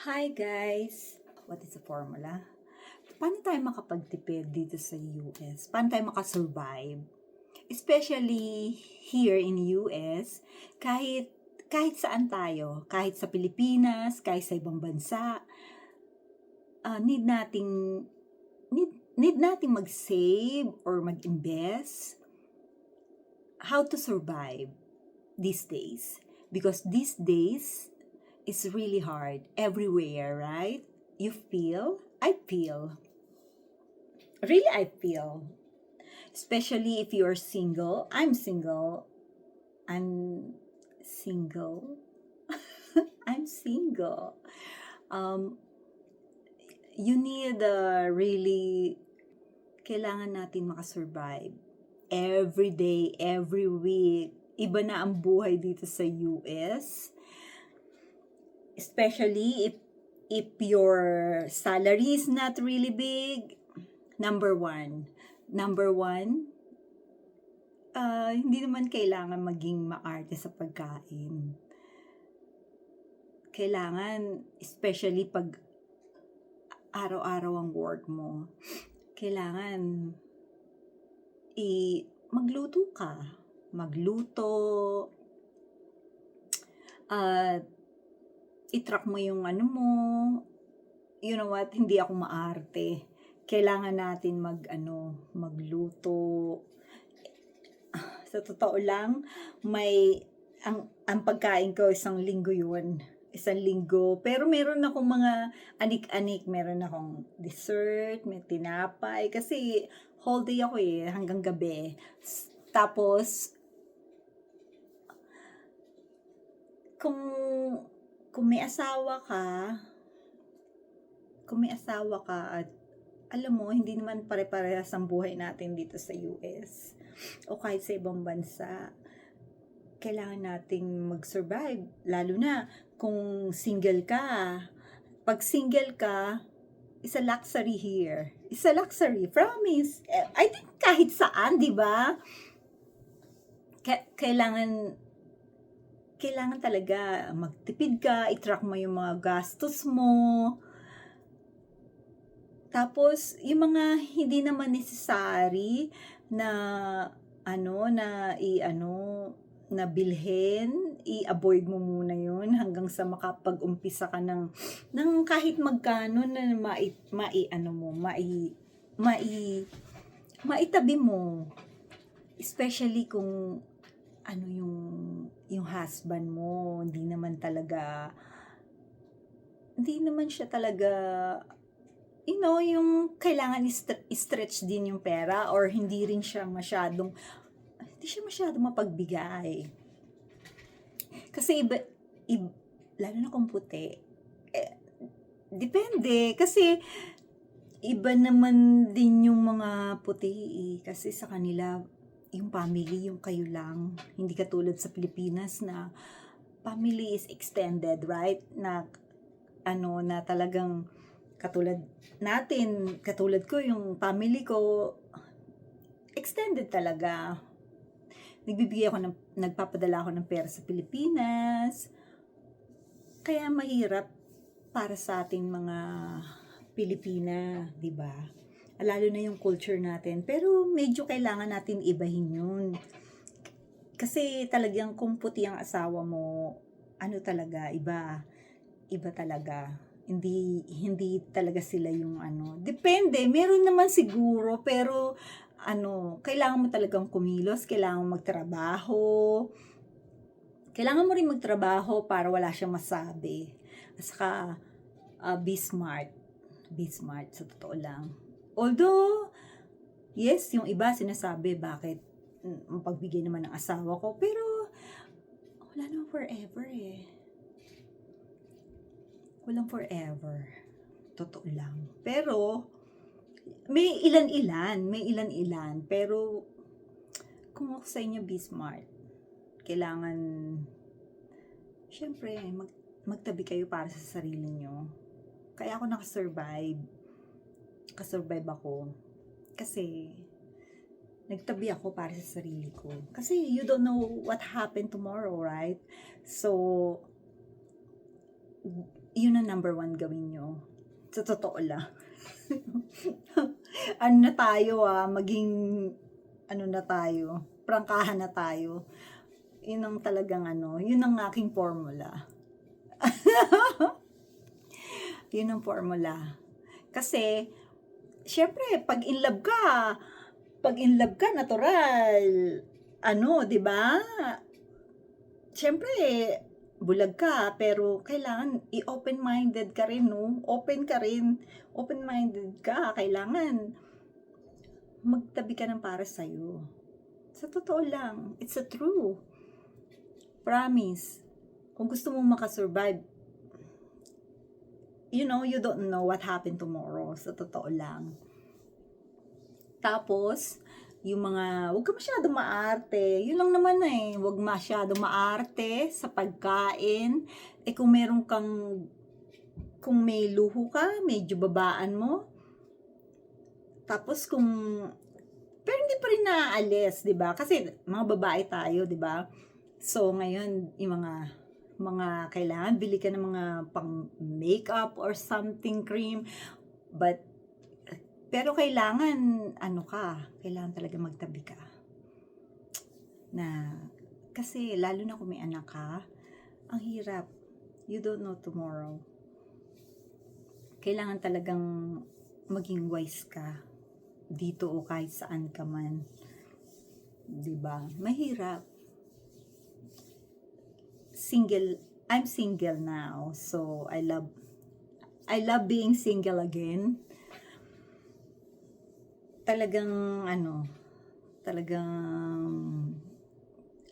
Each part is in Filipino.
Hi guys! What is the formula? Paano tayo makapagtipid dito sa US? Paano tayo makasurvive? Especially here in US, kahit saan tayo, kahit sa Pilipinas, kahit sa ibang bansa, uh, need nating need nating mag-save or mag-invest how to survive these days. Because these days, it's really hard everywhere, right? You feel, I feel, really I feel, especially if you're single. I'm single. I'm single. I'm single. Um, you need really, kailangan natin makasurvive. Every day, every week. Iba na ang buhay dito sa US. Especially if your salary is not really big. Number one, hindi naman kailangan maging maarte sa pagkain. Kailangan, especially pag araw-araw ang work mo, kailangan magluto ka. Magluto, i-track mo yung mo. You know what, hindi ako maarte. Kailangan natin magluto. Sa totoo lang, ang pagkain ko isang linggo yun. Isang linggo. Pero meron akong mga anik-anik. Meron akong dessert, may tinapay. Kasi whole day ako hanggang gabi. Tapos, kung may asawa ka at alam mo, hindi naman pare-parehas ang buhay natin dito sa US o kahit sa ibang bansa. Kailangan nating mag-survive. Lalo na kung single ka. Pag single ka, it's a luxury here. It's a luxury, promise. I think kahit saan, di ba? Kailangan talaga magtipid ka, i-track mo yung mga gastos mo. Tapos, yung mga hindi naman necessary na na bilhin, i-avoid mo muna yun hanggang sa makapag-umpisa ka ng kahit magkano na maitabi mo. Especially kung yung husband mo, hindi naman siya talaga yung kailangan stretch din yung pera or hindi siya masyadong mapagbigay. Kasi lalo na kung puti. Depende. Kasi iba naman din yung mga puti kasi sa kanila yung family, yung kayo lang. Hindi katulad sa Pilipinas na family is extended, right? Na talagang katulad ko, yung family ko, extended talaga. Nagpapadala ako ng pera sa Pilipinas. Kaya mahirap para sa ating mga Pilipina, di ba? Lalo na yung culture natin. Pero medyo kailangan natin ibahin yun. Kasi talagang kung puti ang asawa mo, talaga, iba talaga. Hindi talaga sila yung Depende, meron naman siguro, pero kailangan mo talagang kumilos, kailangan mo magtrabaho. Kailangan mo rin magtrabaho para wala siyang masabi. At saka, be smart. Be smart, sa totoo lang. Although, yes, yung iba sinasabi, bakit mapagbigay naman ng asawa ko, pero wala naman forever Walang forever. Totoo lang. Pero, may ilan-ilan. Pero, kung ako sa inyo, be smart. Kailangan, syempre, magtabi kayo para sa sarili nyo. Kaya ako nakasurvive ako. Kasi, nagtabi ako para sa sarili ko. Kasi, you don't know what happened tomorrow, right? So, yun ang number one gawin nyo. Sa totoo lang. Ano na tayo maging, ano na tayo, prangkahan na tayo. Yun ang talagang yun ang aking formula. Yun ang formula. Kasi, syempre, pag in love ka, natural. Di ba? Syempre, bulag ka, pero kailangan i-open-minded ka rin, no? Open-minded ka, kailangan magtabi ka ng para sa'yo. Sa totoo lang, it's a true. Promise. Kung gusto mong makasurvive, you don't know what happened tomorrow. Sa totoo lang. Tapos, yung huwag ka masyadong maarte. Yun lang naman huwag masyadong maarte sa pagkain. Kung may luho ka, medyo babaan mo. Tapos pero hindi pa rin naaalis, di ba? Kasi mga babae tayo, di ba? So, ngayon, yung mga kailangan, bili ka ng mga pang makeup or something, cream. Pero kailangan, kailangan talaga magtabi ka. Kasi lalo na kung may anak ka, ang hirap. You don't know tomorrow. Kailangan talagang maging wise ka dito o kahit saan ka man. Diba? Mahirap. I'm single now, so I love being single again. Talagang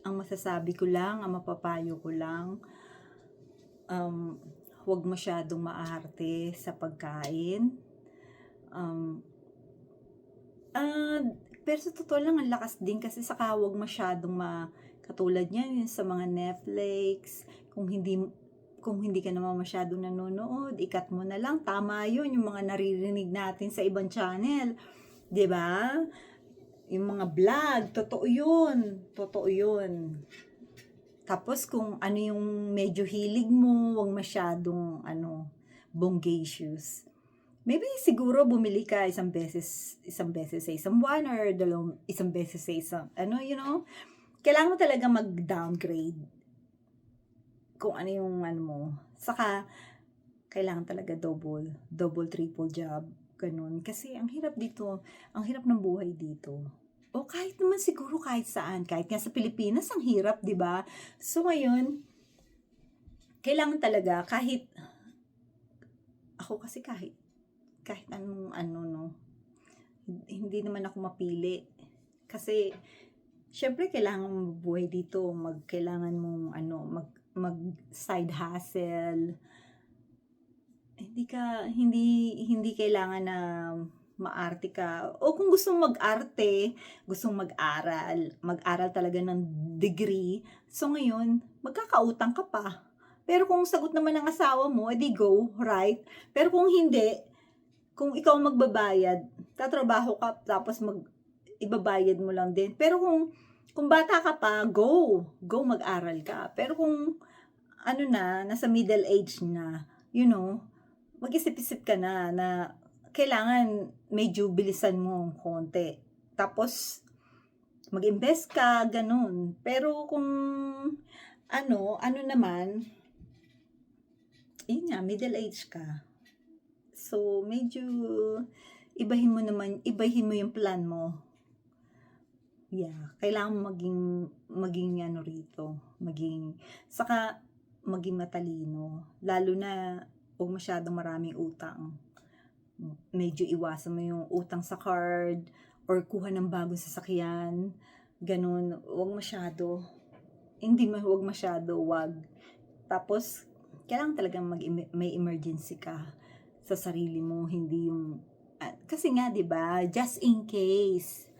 ang masasabi ko lang, ang mapapayo ko lang, huwag masyadong maarte sa pagkain. Pero sa totoo lang, ang lakas din kasi saka huwag masyadong katulad niyan sa mga Netflix, kung hindi ka naman masyadong nanonood, ikat mo na lang. Tama yun, yung mga naririnig natin sa ibang channel. 'Di ba? Yung mga vlog, totoo yun. Tapos kung ano yung medyo hilig mo, huwag masyadong bonggacious. Maybe siguro bumili ka isang beses sa isang buwan or isang beses sa isang kailangan mo talaga mag-downgrade kung ano yung mo. Saka kailangan talaga double, triple job. Ganun. Kasi ang hirap ng buhay dito. O kahit naman siguro kahit saan, kahit nga sa Pilipinas, ang hirap, di ba? So ngayon, kailangan talaga ako kasi kahit anong hindi naman ako mapili. Kasi, syempre kailangan mong mabuhay dito, kailangan mong mag side hustle. Hindi kailangan na maarte ka. O kung gusto mong mag-arte, gustong mag-aral talaga ng degree, so ngayon, magkakautang ka pa. Pero kung sagot naman ng asawa mo, edi go, right? Pero kung hindi, kung ikaw magbabayad, tatrabaho ka, tapos ibabayad mo lang din. Pero kung bata ka pa, go mag-aral ka. Pero kung nasa middle age na, mag-isip-isip ka na kailangan medyo bilisan mo konti. Tapos, mag-invest ka, ganun. Pero kung naman, yun nga, middle age ka. So, medyo ibahin mo yung plan mo. Yeah, kailangan mo maging rito. Saka, maging matalino. Lalo na, huwag masyadong maraming utang. Medyo iwasan mo yung utang sa card or kuha ng bagong sasakyan. Ganun. Huwag masyado. Huwag. Tapos, kailangan talagang may emergency ka sa sarili mo. Hindi yung... kasi nga, di ba? Just in case.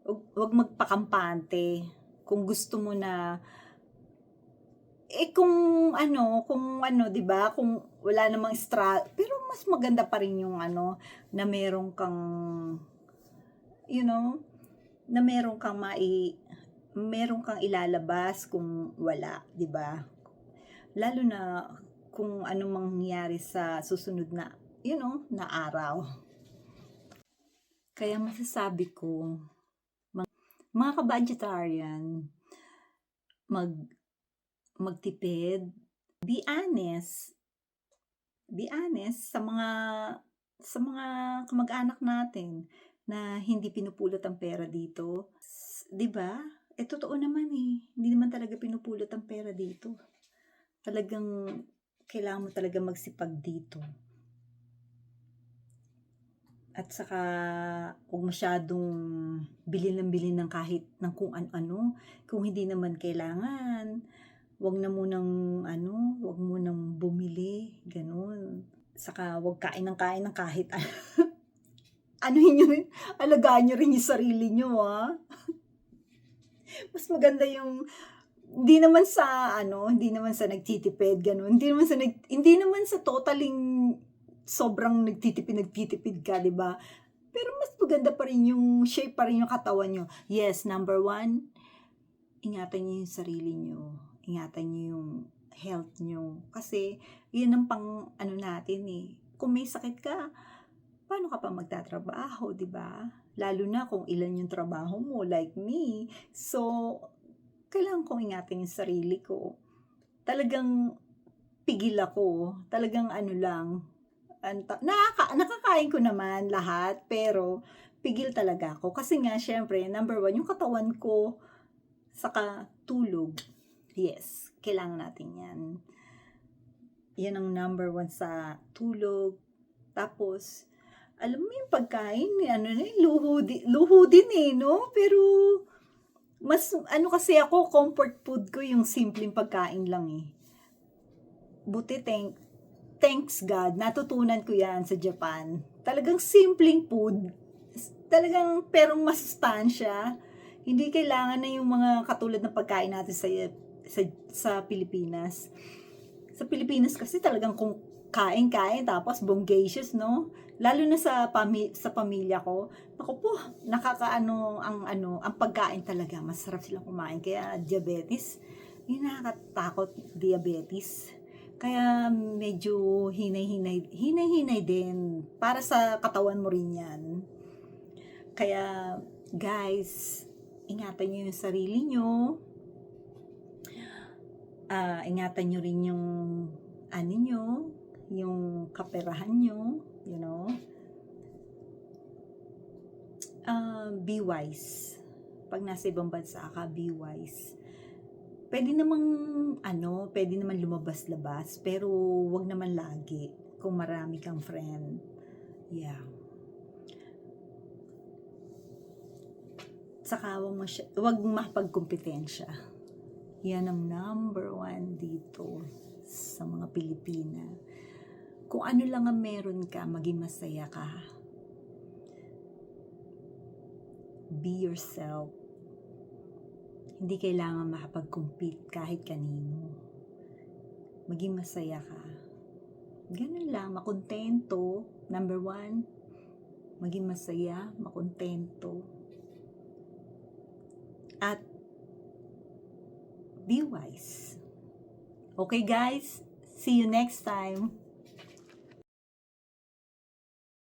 Huwag magpakampante. Kung gusto mo na kung 'di ba, kung wala namang pero mas maganda pa rin yung na meron kang na meron kang meron kang ilalabas kung wala, 'di ba? Lalo na kung ano mangyayari sa susunod na, na araw. Kaya masasabi ko, mga ka-budgetarian, mag magtipid, be honest, sa mga kamag-anak natin na hindi pinupulot ang pera dito. 'Di ba? Totoo naman hindi naman talaga pinupulot ang pera dito. Talagang kailangan mo talaga magsipag dito. At saka huwag masyadong bilhin ng kahit ng kung ano-ano. Kung hindi naman kailangan, huwag mo nang bumili, gano'n. Saka huwag kain ng kahit ano. Anuhin niyo rin, alagaan niyo rin yung sarili niyo, Mas maganda yung hindi naman sa nagtitipid gano'n. Hindi naman sa totaling sobrang nagtitipid ka, 'di ba? Pero mas maganda pa rin yung shape pa rin yung katawan niyo. Yes, number 1, ingatan niyo yung sarili niyo. Ingatan niyo yung health niyo. Kasi, yun ang natin Kung may sakit ka, paano ka pa magtatrabaho, di ba? Lalo na kung ilan yung trabaho mo, like me. So, kailangan kong ingatan yung sarili ko. Talagang pigil ako. Talagang nakakain ko naman lahat, pero pigil talaga ako. Kasi nga, syempre, number 1, yung katawan ko, saka tulog. Yes, kailangan natin yan. Yan ang number 1 sa tulog. Tapos, alam mo yung pagkain, luho din no? Pero, mas, kasi ako, comfort food ko yung simpleng pagkain lang Buti, thanks God, natutunan ko yan sa Japan. Talagang simpleng food. Talagang, pero masustansya. Hindi kailangan na yung mga katulad ng pagkain natin sa Pilipinas. Sa Pilipinas kasi talagang kung kain-kain tapos bonggacious, no? Lalo na sa pamilya ko. Ako po, ang pagkain talaga, masarap silang kumain. Kaya diabetes, yung nakakatakot diabetes. Kaya medyo hinay-hinay din. Para sa katawan mo rin yan. Kaya, guys, ingatan nyo yung sarili nyo. Ingatan nyo rin yung yung kaperahan nyo, be wise. Pag nasa ibang bansa ka, be wise. Pwede naman lumabas-labas, pero wag naman lagi kung marami kang friend. Yeah. Saka wag mapagkompetensya. Yan ang number 1 dito sa mga Pilipina. Kung ano lang ang meron ka, maging masaya ka. Be yourself. Hindi kailangan makapag-compete kahit kanino. Maging masaya ka. Ganun lang, makontento. Number 1, maging masaya, makontento. At be wise. Okay guys, see you next time.